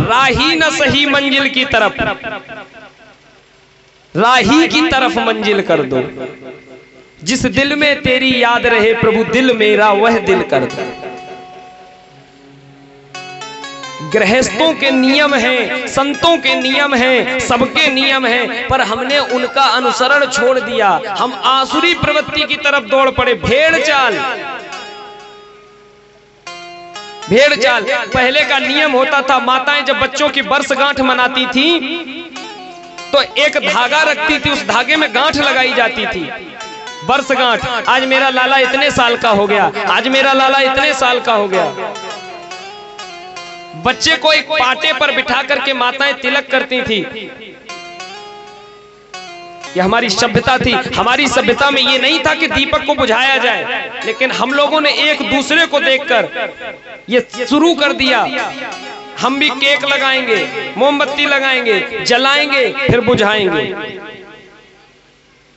राही न सही मंजिल की तरफ, राही की तरफ मंजिल कर दो। जिस दिल में तेरी याद रहे प्रभु दिल मेरा वह दिल कर दो। गृहस्थों के नियम हैं, संतों के नियम हैं, सबके नियम हैं, पर हमने उनका अनुसरण छोड़ दिया। हम आसुरी प्रवृत्ति की तरफ दौड़ पड़े। भेड़ चाल, भेड़ चाल। पहले का नियम होता था, माताएं जब बच्चों की वर्षगांठ मनाती थी तो एक धागा रखती थी, उस धागे में गांठ लगाई जाती थी। वर्षगांठ, आज मेरा लाला इतने साल का हो गया, आज मेरा लाला इतने साल का हो गया। बच्चे को एक पाटे पर बिठा करके माताएं तिलक करती थी। ये हमारी सभ्यता थी। हमारी सभ्यता में ये नहीं था कि दीपक को बुझाया जाए, लेकिन हम लोगों ने एक दूसरे को देखकर ये शुरू कर दिया। हम भी केक लगाएंगे, मोमबत्ती लगाएंगे, जलाएंगे, फिर बुझाएंगे।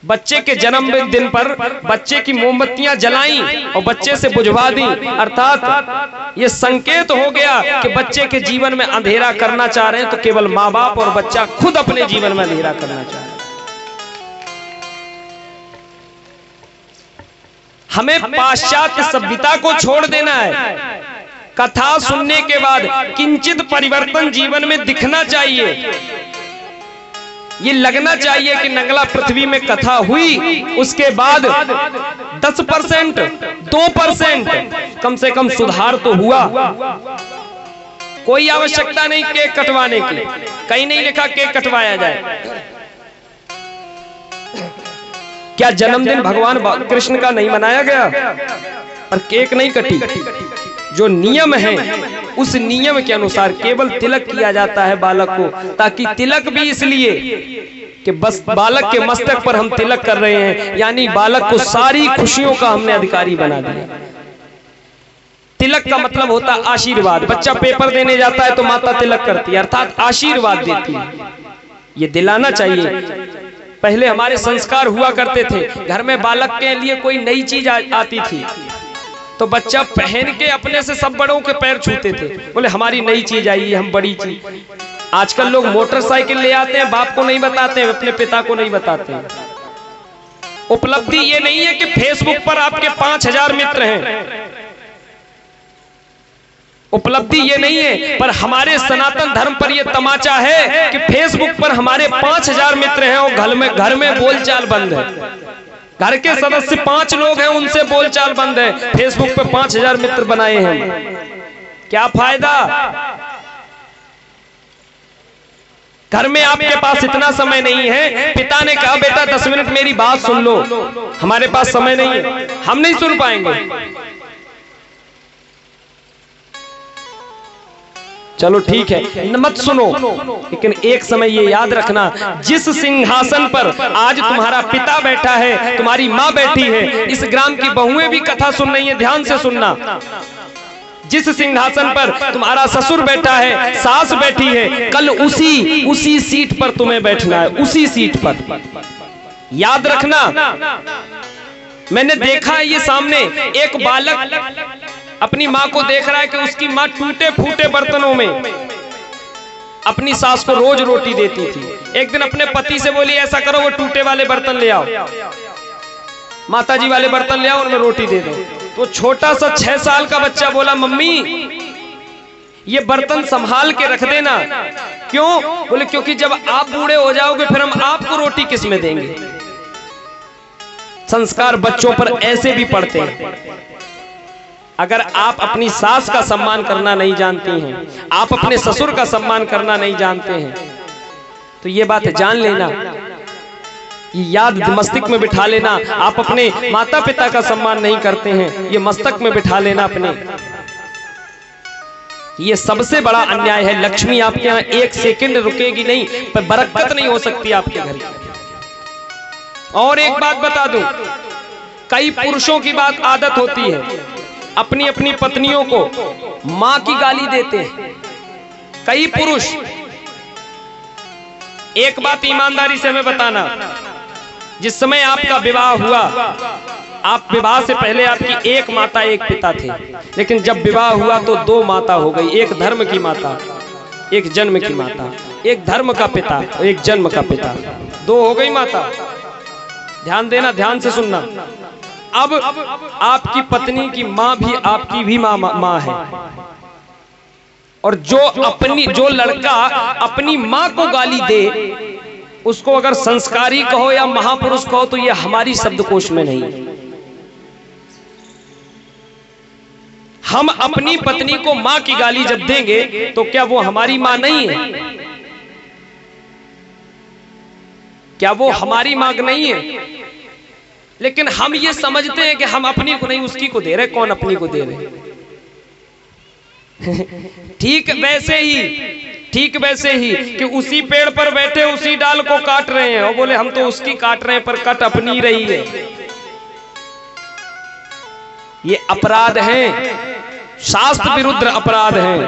बच्चे के जन्मदिन पर बच्चे की मोमबत्तियां जलाई और बच्चे से बुझवा दी, अर्थात ये संकेत हो गया कि बच्चे के जीवन में अंधेरा करना चाह रहे हैं तो केवल माँ बाप और बच्चा खुद अपने जीवन में अंधेरा करना चाह रहे हैं। हमें पाश्चात्य सभ्यता को छोड़ देना है। कथा सुनने के बाद किंचित परिवर्तन जीवन में दिखना चाहिए। ये लगना चाहिए कि नंगला पृथ्वी में कथा हुई, उसके बाद 10%, 2% कम से कम सुधार तो हुआ। कोई आवश्यकता नहीं केक कटवाने की, कहीं नहीं लिखा केक कटवाया जाए। क्या जन्मदिन भगवान कृष्ण का नहीं मनाया गया और केक नहीं कटी? जो नियम है उस नियम के अनुसार केवल तिलक किया जाता है बालक को, ताकि तिलक भी इसलिए कि बस बालक के मस्तक पर हम तिलक कर रहे हैं, यानी बालक को सारी खुशियों का हमने अधिकारी बना दिया। तिलक का मतलब होता है आशीर्वाद। बच्चा पेपर देने जाता है तो माता तिलक करती है, अर्थात आशीर्वाद देती है। ये दिलाना चाहिए। पहले हमारे संस्कार हुआ करते थे, घर में बालक के लिए कोई नई चीज आती थी तो बच्चा पहन के अपने से सब बड़ों के पैर छूते थे, बोले हमारी नई चीज आई है, हम बड़ी चीज। आजकल लोग मोटरसाइकिल ले आते हैं, बाप को नहीं बताते हैं, अपने पिता को नहीं बताते हैं। उपलब्धि ये नहीं है कि फेसबुक पर आपके 5000 मित्र हैं, उपलब्धि ये नहीं है, पर हमारे सनातन धर्म पर यह तमाचा है कि फेसबुक पर हमारे 5000 मित्र हैं और घर में बोलचाल बंद है। घर के सदस्य 5 लोग हैं, उनसे बोलचाल बंद है। फेसबुक पे 5000 मित्र बनाए हैं, क्या फायदा? घर में आपके पास इतना समय नहीं है। पिता ने कहा बेटा 10 मिनट मेरी बात सुन लो, हमारे पास समय नहीं है, हम नहीं सुन पाएंगे। चलो ठीक है, मत सुनो, लेकिन एक समय ये याद रखना, जिस सिंहासन पर आज तुम्हारा पिता बैठा है, तुम्हारी माँ बैठी है, इस ग्राम की बहुएं भी कथा सुन रही है, ध्यान से सुनना। जिस सिंहासन पर तुम्हारा ससुर बैठा है, सास बैठी है, कल उसी सीट पर तुम्हें बैठना है, उसी सीट पर। याद रखना। मैंने देखा है ये सामने एक बालक अपनी माँ को देख रहा है कि उसकी माँ टूटे फूटे बर्तनों में अपनी सास को रोज रोटी देती थी। एक दिन अपने पति से बोली ऐसा करो वो टूटे वाले बर्तन ले आओ, माताजी वाले बर्तन ले आओ, उनमें रोटी दे दो। तो छोटा सा 6 साल का बच्चा बोला मम्मी ये बर्तन संभाल के रख देना। क्यों? बोले क्योंकि जब आप बूढ़े हो जाओगे फिर हम आपको रोटी किस में देंगे। संस्कार बच्चों पर ऐसे भी पड़ते हैं। अगर आप अपनी सास का सम्मान करना नहीं जानती हैं, आप अपने ससुर का सम्मान करना नहीं जानते हैं, तो ये बात जान लेना, ये याद मस्तिष्क में बिठा लेना। आप अपने माता पिता का सम्मान नहीं करते हैं, ये मस्तक में बिठा लेना अपने। ये सबसे बड़ा अन्याय है। लक्ष्मी आपके यहाँ 1 सेकंड रुकेगी नहीं, पर बरकत नहीं हो सकती आपके घर की। और एक बात बता दूं, कई पुरुषों की बात आदत होती है, अपनी अपनी पत्नियों को मां की गाली देते हैं। कई पुरुष, एक बात ईमानदारी से हमें बताना, जिस समय आपका विवाह हुआ, आप विवाह से पहले आपकी 1 माता 1 पिता थे, लेकिन जब विवाह हुआ तो 2 माता हो गई, एक धर्म की माता एक जन्म की माता, एक धर्म का पिता, एक जन्म का पिता, दो हो गई माता। ध्यान देना, ध्यान से सुनना। अब आपकी पत्नी की माँ भी आपकी भी माँ है, और जो लड़का अपनी माँ को गाली दे उसको अगर संस्कारी कहो या महापुरुष कहो तो ये हमारी शब्दकोश में नहीं। हम अपनी पत्नी को माँ की गाली जब देंगे तो क्या वो हमारी माँ नहीं है? क्या वो हमारी माँ नहीं है? लेकिन हम ये समझते हैं कि हम अपनी को नहीं उसकी को दे रहे। कौन अपनी को दे रहे? ठीक वैसे ही कि उसी पेड़ पर बैठे उसी डाल को काट रहे हैं और बोले हम तो उसकी काट रहे हैं पर कट अपनी रही है। ये अपराध हैं, शास्त्र विरुद्ध अपराध हैं,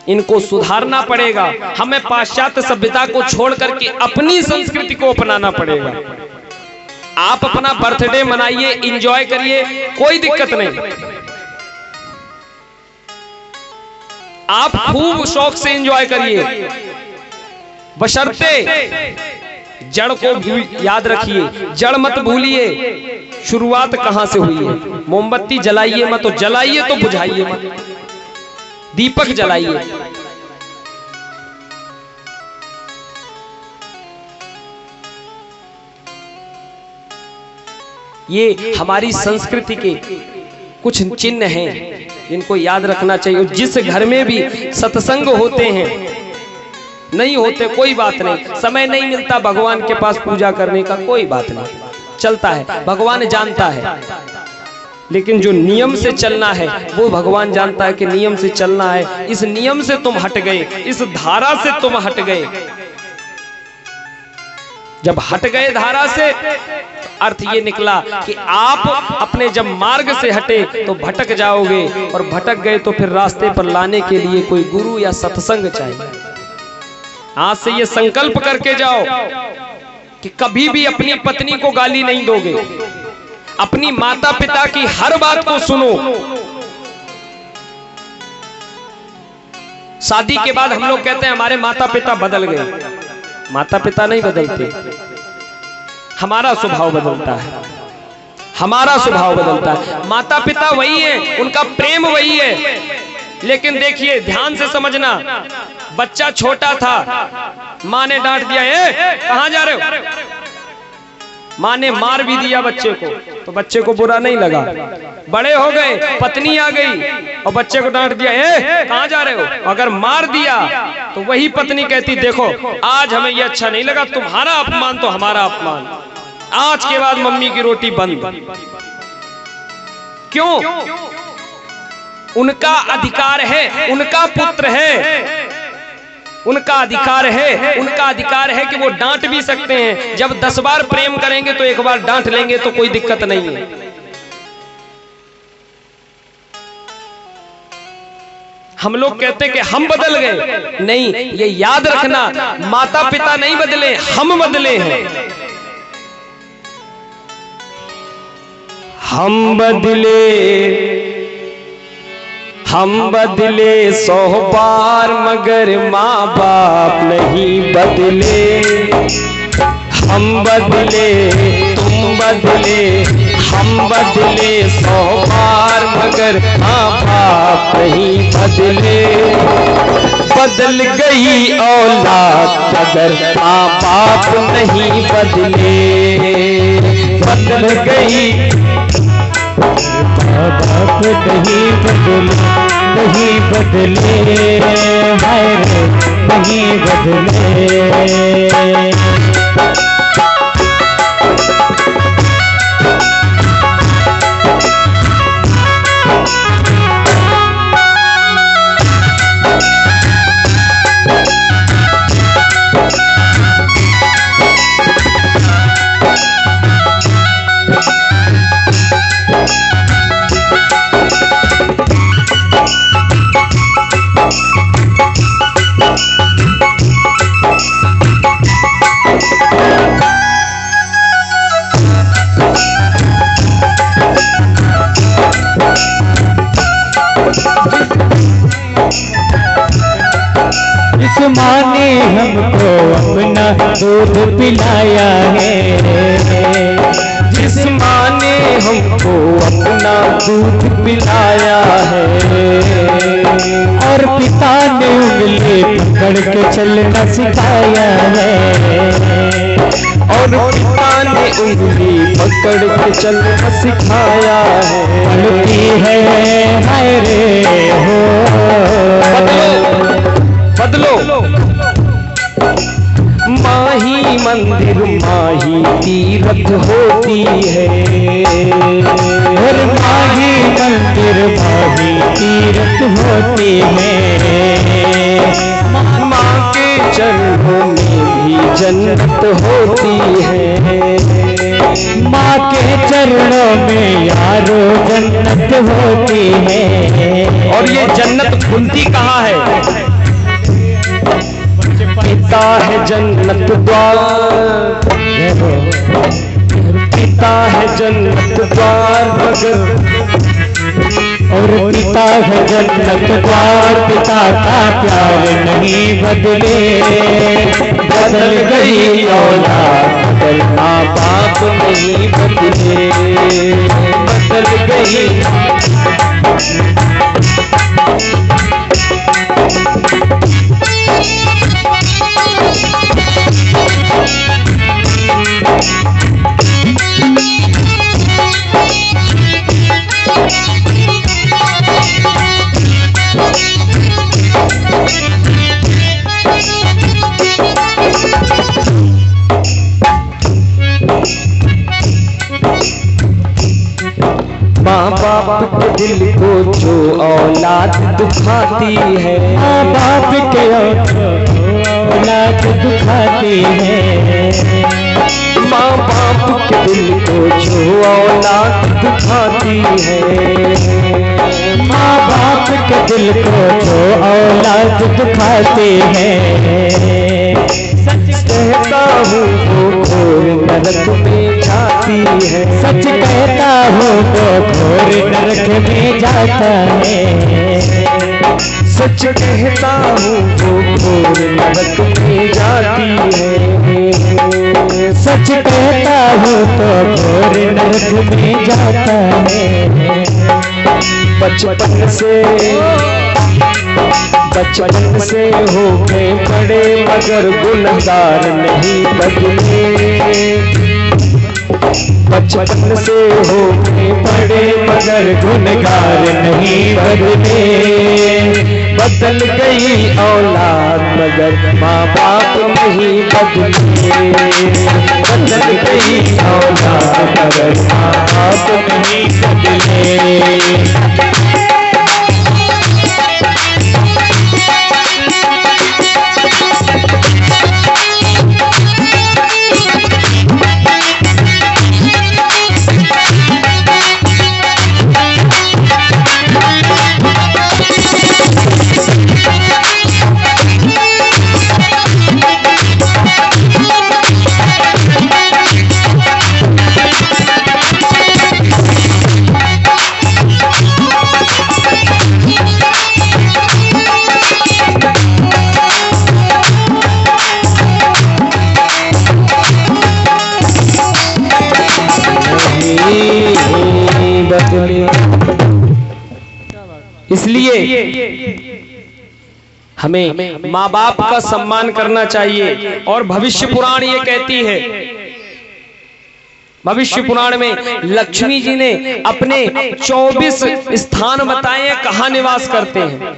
इनको सुधारना पड़ेगा। हमें पाश्चात्य सभ्यता को छोड़ करके अपनी संस्कृति को अपनाना पड़ेगा। आप अपना बर्थडे मनाइए, एंजॉय करिए, कोई दिक्कत नहीं। आप खूब शौक से एंजॉय करिए, बशर्ते जड़ को याद रखिए, जड़ मत भूलिए। शुरुआत कहां से हुई है? मोमबत्ती जलाइए मत, तो जलाइए तो बुझाइए मत, दीपक जलाइए। ये हमारी संस्कृति के कुछ चिन्ह हैं जिनको याद रखना चाहिए। जिस घर में भी सत्संग होते हैं, नहीं होते कोई बात नहीं, समय नहीं मिलता भगवान के पास पूजा करने का, कोई बात नहीं, चलता है, भगवान जानता है। लेकिन जो नियम से चलना है वो भगवान जानता है कि नियम से चलना है। इस नियम से तुम हट गए, इस धारा से तुम हट गए। जब हट गए धारा से, अर्थ ये निकला कि आप अपने जब मार्ग से हटे तो भटक जाओगे, और भटक गए तो फिर रास्ते पर लाने के लिए कोई गुरु या सत्संग चाहिए। आज से ये संकल्प करके जाओ कि कभी भी अपनी पत्नी को गाली नहीं दोगे, अपनी माता पिता की हर बात को सुनो। शादी के बाद हम लोग कहते हैं हमारे माता पिता बदल गए। माता पिता नहीं बदलते, हमारा स्वभाव बदलता है, हमारा स्वभाव बदलता है। माता पिता वही है, उनका प्रेम वही है। लेकिन देखिए, ध्यान से समझना, बच्चा छोटा था, माँ ने डांट दिया, कहां जा रहे हो? माँ ने मार भी दिया बच्चे को तो बच्चे को बुरा नहीं लगा। बड़े हो गए, पत्नी आ गई और बच्चे को डांट दिया, कहां जा रहे हो? अगर मार दिया तो वही पत्नी कहती, देखो आज हमें ये अच्छा नहीं लगा, तुम्हारा अपमान तो हमारा अपमान, आज के बाद मम्मी की रोटी बंद। क्यों? उनका अधिकार है, उनका पुत्र है, उनका अधिकार है, उनका अधिकार है कि वो डांट भी सकते हैं। जब 10 बार प्रेम करेंगे तो एक बार डांट लेंगे तो कोई दिक्कत नहीं है। हम लोग कहते हैं कि हम बदल गए, नहीं, ये याद रखना, माता पिता नहीं बदले, हम बदले हैं। हम बदले 100 बार मगर माँ बाप नहीं बदले। हम बदले, तुम बदले, हम बदले 100 बार मगर माँ बाप नहीं बदले। बदल गई औलाद मगर माँ बाप नहीं बदले। बदल गई बाप नहीं बदले, नहीं बदले, हाय रे नहीं बदले। माँ ने हमको अपना दूध पिलाया है, जिस माँ ने हमको अपना दूध पिलाया है, और पिता ने उंगली पकड़ के चलना सिखाया है, और पिता ने उंगली पकड़ के चलना सिखाया है। पलती है हाय रे हो, बदलो माही मंदिर माही तीरथ होती है, और माही मंदिर माही तीरथ होती है, माँ के चरणों में भी जन्नत होती है, माँ के चरणों में यारो जन्नत होती है। और ये जन्नत खुलती कहाँ है? पिता है जन्नत द्वार, पिता है जन्नत द्वार मगर, और पिता है जन्नत द्वार, पिता का प्यार नहीं बदले, बदल गई औलाद मगर माँ बाप नहीं बदले, बदल गई। माँ बाप के दिल को जो औलाद दुखाती है, माँ बाप के औलाद दुखाती है, माँ बाप के दिल को जो औलाद दुखाती है, माँ बाप के दिल को जो औलाद दुखाती है, सच कहता हूँ वो घोर नरक में जाती है, सच कहता हूँ वो घोर नरक में जाता है, सच कहता हूँ वो घोर नरक में जाती है, सच कहता हूँ तो घोर नरक में जाता है। बचपन से हो गए बड़े मगर गुनहगार नहीं बदले, बचपन से हो गए बड़े मगर गुनहगार नहीं बदले, बदल गई औलाद मगर माँ बाप नहीं बदले, बदल गई औलाद मगर माँ बाप नहीं बदले। इसलिए हमें माँ बाप का सम्मान करना चाहिए। और भविष्य पुराण ये कहती है, भविष्य पुराण में लक्ष्मी जी ने अपने 24 स्थान बताए हैं कहाँ निवास करते हैं।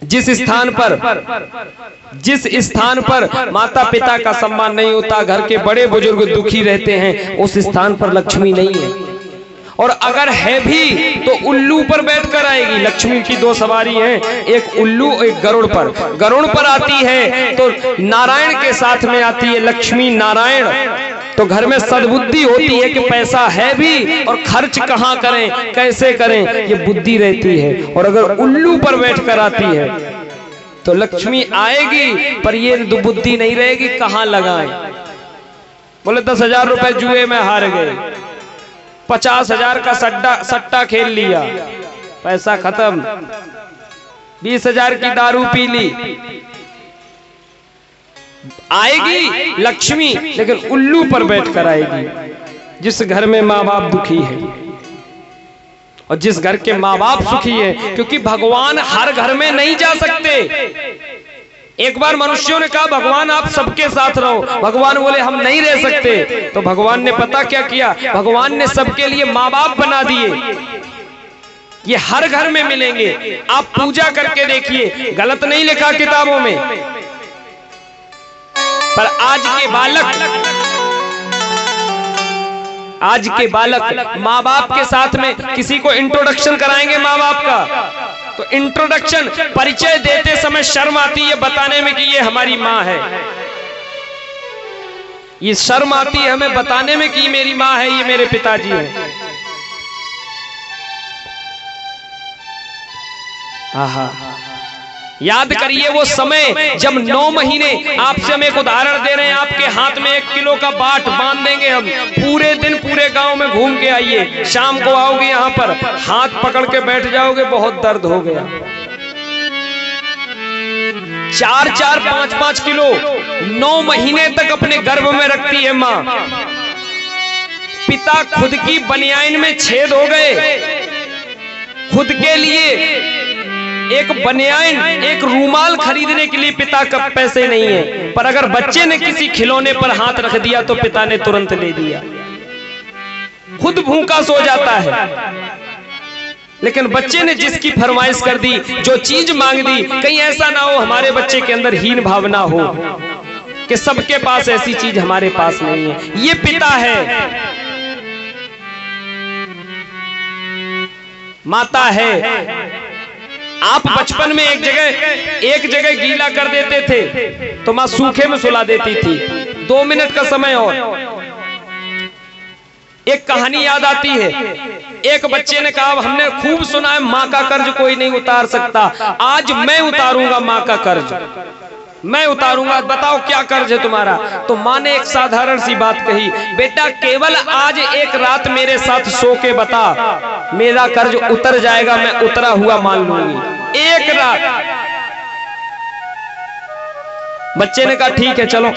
जिस स्थान पर माता पिता का सम्मान नहीं होता, घर के बड़े बुजुर्ग दुखी रहते हैं, उस स्थान पर लक्ष्मी नहीं है। और अगर है भी तो उल्लू पर बैठकर आएगी। लक्ष्मी की दो सवारी हैं, एक उल्लू एक गरुड़ पर। गरुड़ पर आती है तो नारायण के साथ में आती है, लक्ष्मी नारायण। तो घर में सद्बुद्धि होती है कि पैसा है भी और खर्च कहाँ करें, कैसे करें, ये बुद्धि रहती है। और अगर उल्लू पर बैठकर आती है तो लक्ष्मी आएगी पर ये बुद्धि नहीं रहेगी कहाँ लगाएं। बोले 10,000 रुपए जुए में हार गए, 50,000 का सट्टा खेल लिया, पैसा खत्म। 20,000 की दारू पी ली, आएगी लक्ष्मी लेकिन उल्लू पर बैठकर आएगी। जिस घर में माँ बाप दुखी है और जिस घर के माँ बाप सुखी है, क्योंकि भगवान हर घर में नहीं जा सकते। एक बार मनुष्यों ने कहा भगवान आप सबके साथ रहो, भगवान बोले हम नहीं रह सकते। तो भगवान ने पता क्या किया, भगवान ने सबके लिए माँ बाप बना दिए। ये हर घर में मिलेंगे, आप पूजा करके देखिए, गलत नहीं लिखा किताबों में। पर आज के बालक माँ बाप के साथ में किसी को इंट्रोडक्शन कराएंगे माँ बाप का, तो इंट्रोडक्शन परिचय देते समय शर्म आती है बताने में कि ये हमारी माँ है। ये शर्म आती है हमें बताने में कि मेरी माँ है, ये मेरे पिताजी हैं। आहा, याद करिए वो समय जब 9 महीने, आपसे हम एक उदाहरण दे रहे हैं, आपके हाथ में 1 किलो का बाट बांध देंगे हम, पूरे दिन पूरे गांव में घूम के आइए, शाम को आओगे यहाँ पर हाथ पकड़ के बैठ जाओगे, बहुत दर्द हो गया। 4-4, 5-5 किलो 9 महीने तक अपने गर्भ में रखती है माँ। पिता खुद की बनियान में छेद हो गए, खुद के लिए एक बनियान, एक रूमाल खरीदने के लिए पिता का पैसे नहीं है, पर अगर बच्चे ने किसी खिलौने पर हाथ रख दिया तो पिता ने तुरंत ले दिया। खुद भूखा सो जाता है, लेकिन बच्चे ने जिसकी फरमाइश कर दी, जो चीज मांग दी, कहीं ऐसा ना हो हमारे बच्चे के अंदर हीन भावना हो कि सबके पास ऐसी चीज हमारे पास नहीं है। ये पिता है, माता है। आप बचपन में एक जगह गीला कर देते थे तो माँ सूखे में सुला देती थी। 2 मिनट का समय और एक कहानी याद आती है। एक बच्चे ने कहा हमने खूब सुना है माँ का कर्ज कोई नहीं उतार सकता, आज मैं उतारूंगा माँ का कर्ज, मैं उतारूंगा, बताओ क्या कर्ज है तुम्हारा। तो माँ ने एक साधारण सी बात कही, बेटा केवल आज एक रात मेरे साथ सो के बता, मेरा कर्ज उतर जाएगा, मैं उतरा हुआ मान लूंगी। एक रात। बच्चे ने कहा ठीक है चलो,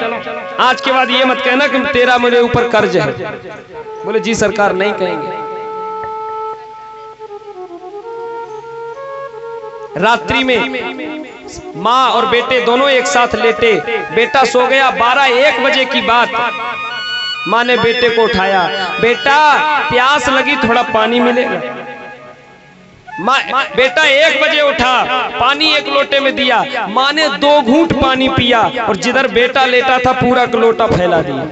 आज के बाद ये मत कहना कि तेरा मेरे ऊपर कर्ज है। बोले जी सरकार नहीं कहेंगे। रात्रि में माँ और बेटे दोनों एक साथ लेटे, बेटा सो गया। 12-1 बजे की बात, माँ ने बेटे को उठाया, बेटा प्यास लगी थोड़ा पानी मिलेगा। बेटा 1 बजे उठा, पानी 1 लोटे में दिया, माँ ने 2 घूंट पानी पिया और जिधर बेटा लेटा था पूरा लोटा फैला दिया।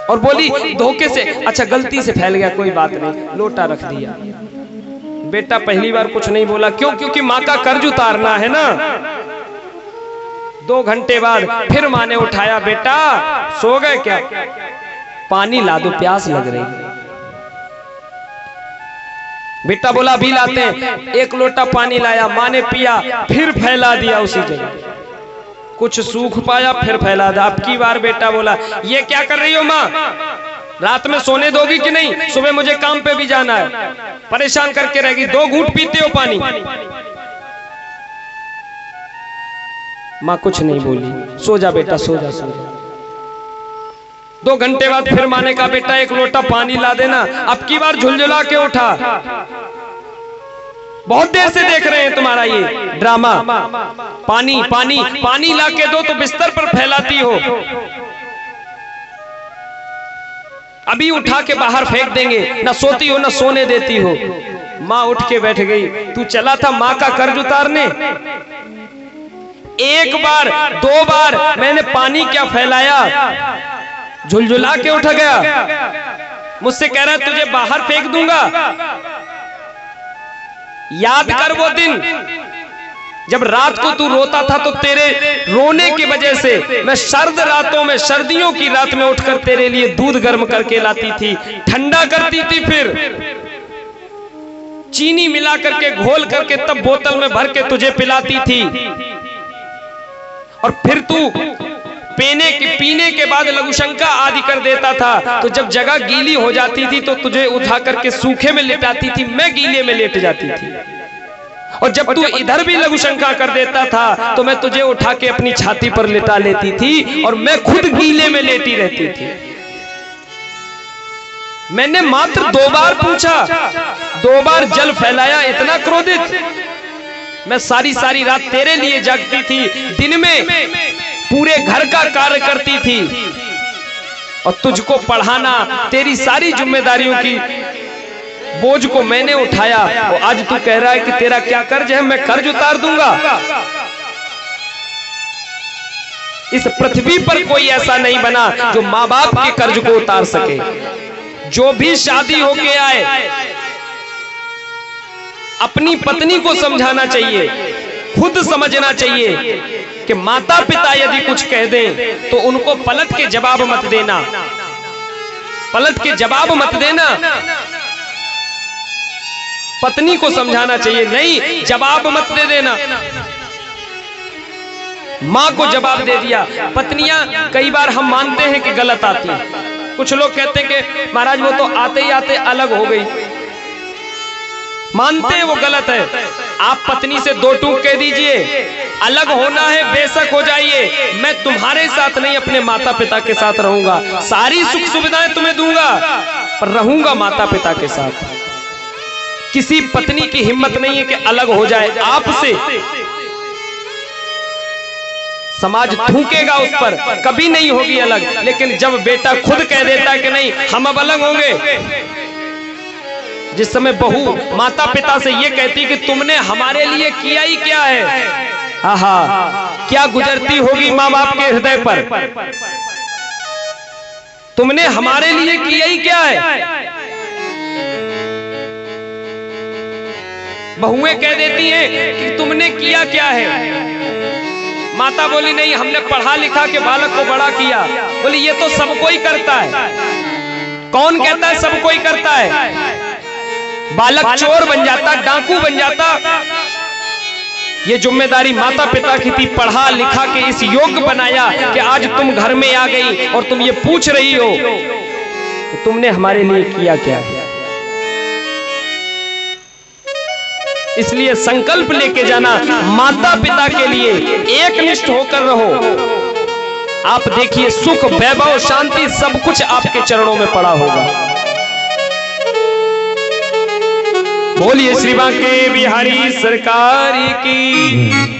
और बोली धोखे से, अच्छा गलती से फैल गया कोई बात नहीं, लोटा रख दिया। बेटा पहली बार कुछ नहीं बोला, क्यों? क्योंकि माँ का कर्ज उतारना है ना। 2 घंटे बाद फिर माँ ने उठाया, बेटा सो गए क्या, पानी ला दो प्यास लग रही। बेटा बोला अभी लाते हैं। 1 लोटा पानी लाया, माँ ने पिया, फिर फैला दिया उसी जगह। कुछ सूख पाया फिर फैला दिया। अब की बार बेटा बोला ये क्या कर रही हो माँ, रात में सोने दोगी कि नहीं, सुबह मुझे काम पे भी जाना है, परेशान करके रहेगी, 2 घूंट पीते हो पानी। माँ कुछ नहीं बोली, सो जा बेटा सो जा सो जा। 2 घंटे बाद फिर माँ ने कहा बेटा 1 लोटा पानी ला देना। अब की बार झुलझुला के उठा, बहुत देर से देख रहे हैं तुम्हारा ये ड्रामा, पानी पानी पानी ला के दो तो बिस्तर पर फैलाती हो, अभी उठा के बाहर फेंक देंगे, ना सोती हो ना सोने देती हो। माँ उठ के बैठ गई, तू चला था माँ का कर्ज उतारने? 1 बार 2 बार मैंने पानी क्या फैलाया, झुलझुला के उठ गया, मुझसे कह रहा तुझे बाहर फेंक दूंगा। याद कर वो दिन जब रात को तू रोता था तो तेरे रोने की वजह से मैं सर्द रातों में, सर्दियों की रात में उठकर तेरे लिए दूध गर्म करके लाती थी, ठंडा करती थी, फिर चीनी मिला करके घोल करके तब बोतल में भर के तुझे पिलाती थी। और फिर तू पीने के बाद लघुशंका आदि कर देता था, तो जब जगह गीली हो जाती थी तो तुझे उठा करके सूखे में लेटाती थी, मैं गीले में लेट जाती थी। और जब तू इधर भी लघुशंका कर देता था तो मैं तुझे उठा के अपनी छाती पर लेटा लेती थी और मैं खुद गीले में लेटी रहती थी। मैंने मात्र 2 बार पूछा, 2 बार जल फैलाया, इतना क्रोधित। मैं सारी रात तेरे लिए जागती थी, दिन में पूरे घर का कार्य करती थी और तुझको पढ़ाना, तेरी सारी जिम्मेदारियों की बोझ को मैंने उठाया। और आज तू कह रहा है कि तेरा क्या कर्ज है, मैं कर्ज उतार दूंगा। इस पृथ्वी पर कोई ऐसा नहीं बना जो माँ बाप के कर्ज को उतार सके। जो भी शादी होके आए, अपनी पत्नी को समझाना चाहिए, खुद समझना चाहिए कि माता पिता यदि कुछ कह दें तो उनको पलट के जवाब मत देना, पलट के जवाब मत देना। पत्नी को समझाना चाहिए, नहीं जवाब मत दे देना। मां को जवाब दे दिया। पत्नियां कई बार हम मानते हैं कि गलत आती, कुछ लोग कहते हैं कि महाराज वो तो आते ही आते अलग हो गई, मानते हैं वो गलत है। आप पत्नी से 2 टूक कह दीजिए, अलग होना है बेशक हो जाइए, मैं तुम्हारे साथ नहीं अपने माता पिता के साथ रहूंगा, सारी सुख सुविधाएं तुम्हें दूंगा पर रहूंगा माता पिता के साथ। किसी पत्नी की हिम्मत नहीं है कि अलग हो जाए आपसे, समाज थूकेगा उस पर, कभी नहीं होगी अलग। लेकिन जब बेटा खुद कह देता है कि नहीं हम अब अलग होंगे, जिस समय बहू माता पिता से ये कहती कि तुमने हमारे लिए किया ही क्या है, आहा क्या गुजरती होगी माँ बाप के हृदय पर, तुमने हमारे लिए किया ही क्या है। बहुएं कह देती हैं कि तुमने किया क्या है। माता बोली नहीं हमने पढ़ा लिखा के बालक को बड़ा किया। बोली ये तो सब कोई करता है। कौन कहता है सब कोई करता है? बालक चोर बन जाता, डाकू बन जाता। ये जिम्मेदारी माता पिता की थी, पढ़ा लिखा के इस योग्य बनाया कि आज तुम घर में आ गई और तुम ये पूछ रही हो कि तुमने हमारे लिए किया क्या है। इसलिए संकल्प लेके जाना, माता पिता के लिए एकनिष्ठ होकर रहो। आप देखिए सुख वैभव शांति सब कुछ आपके चरणों में पड़ा होगा। बोलिए श्री बांके बिहारी सरकार की।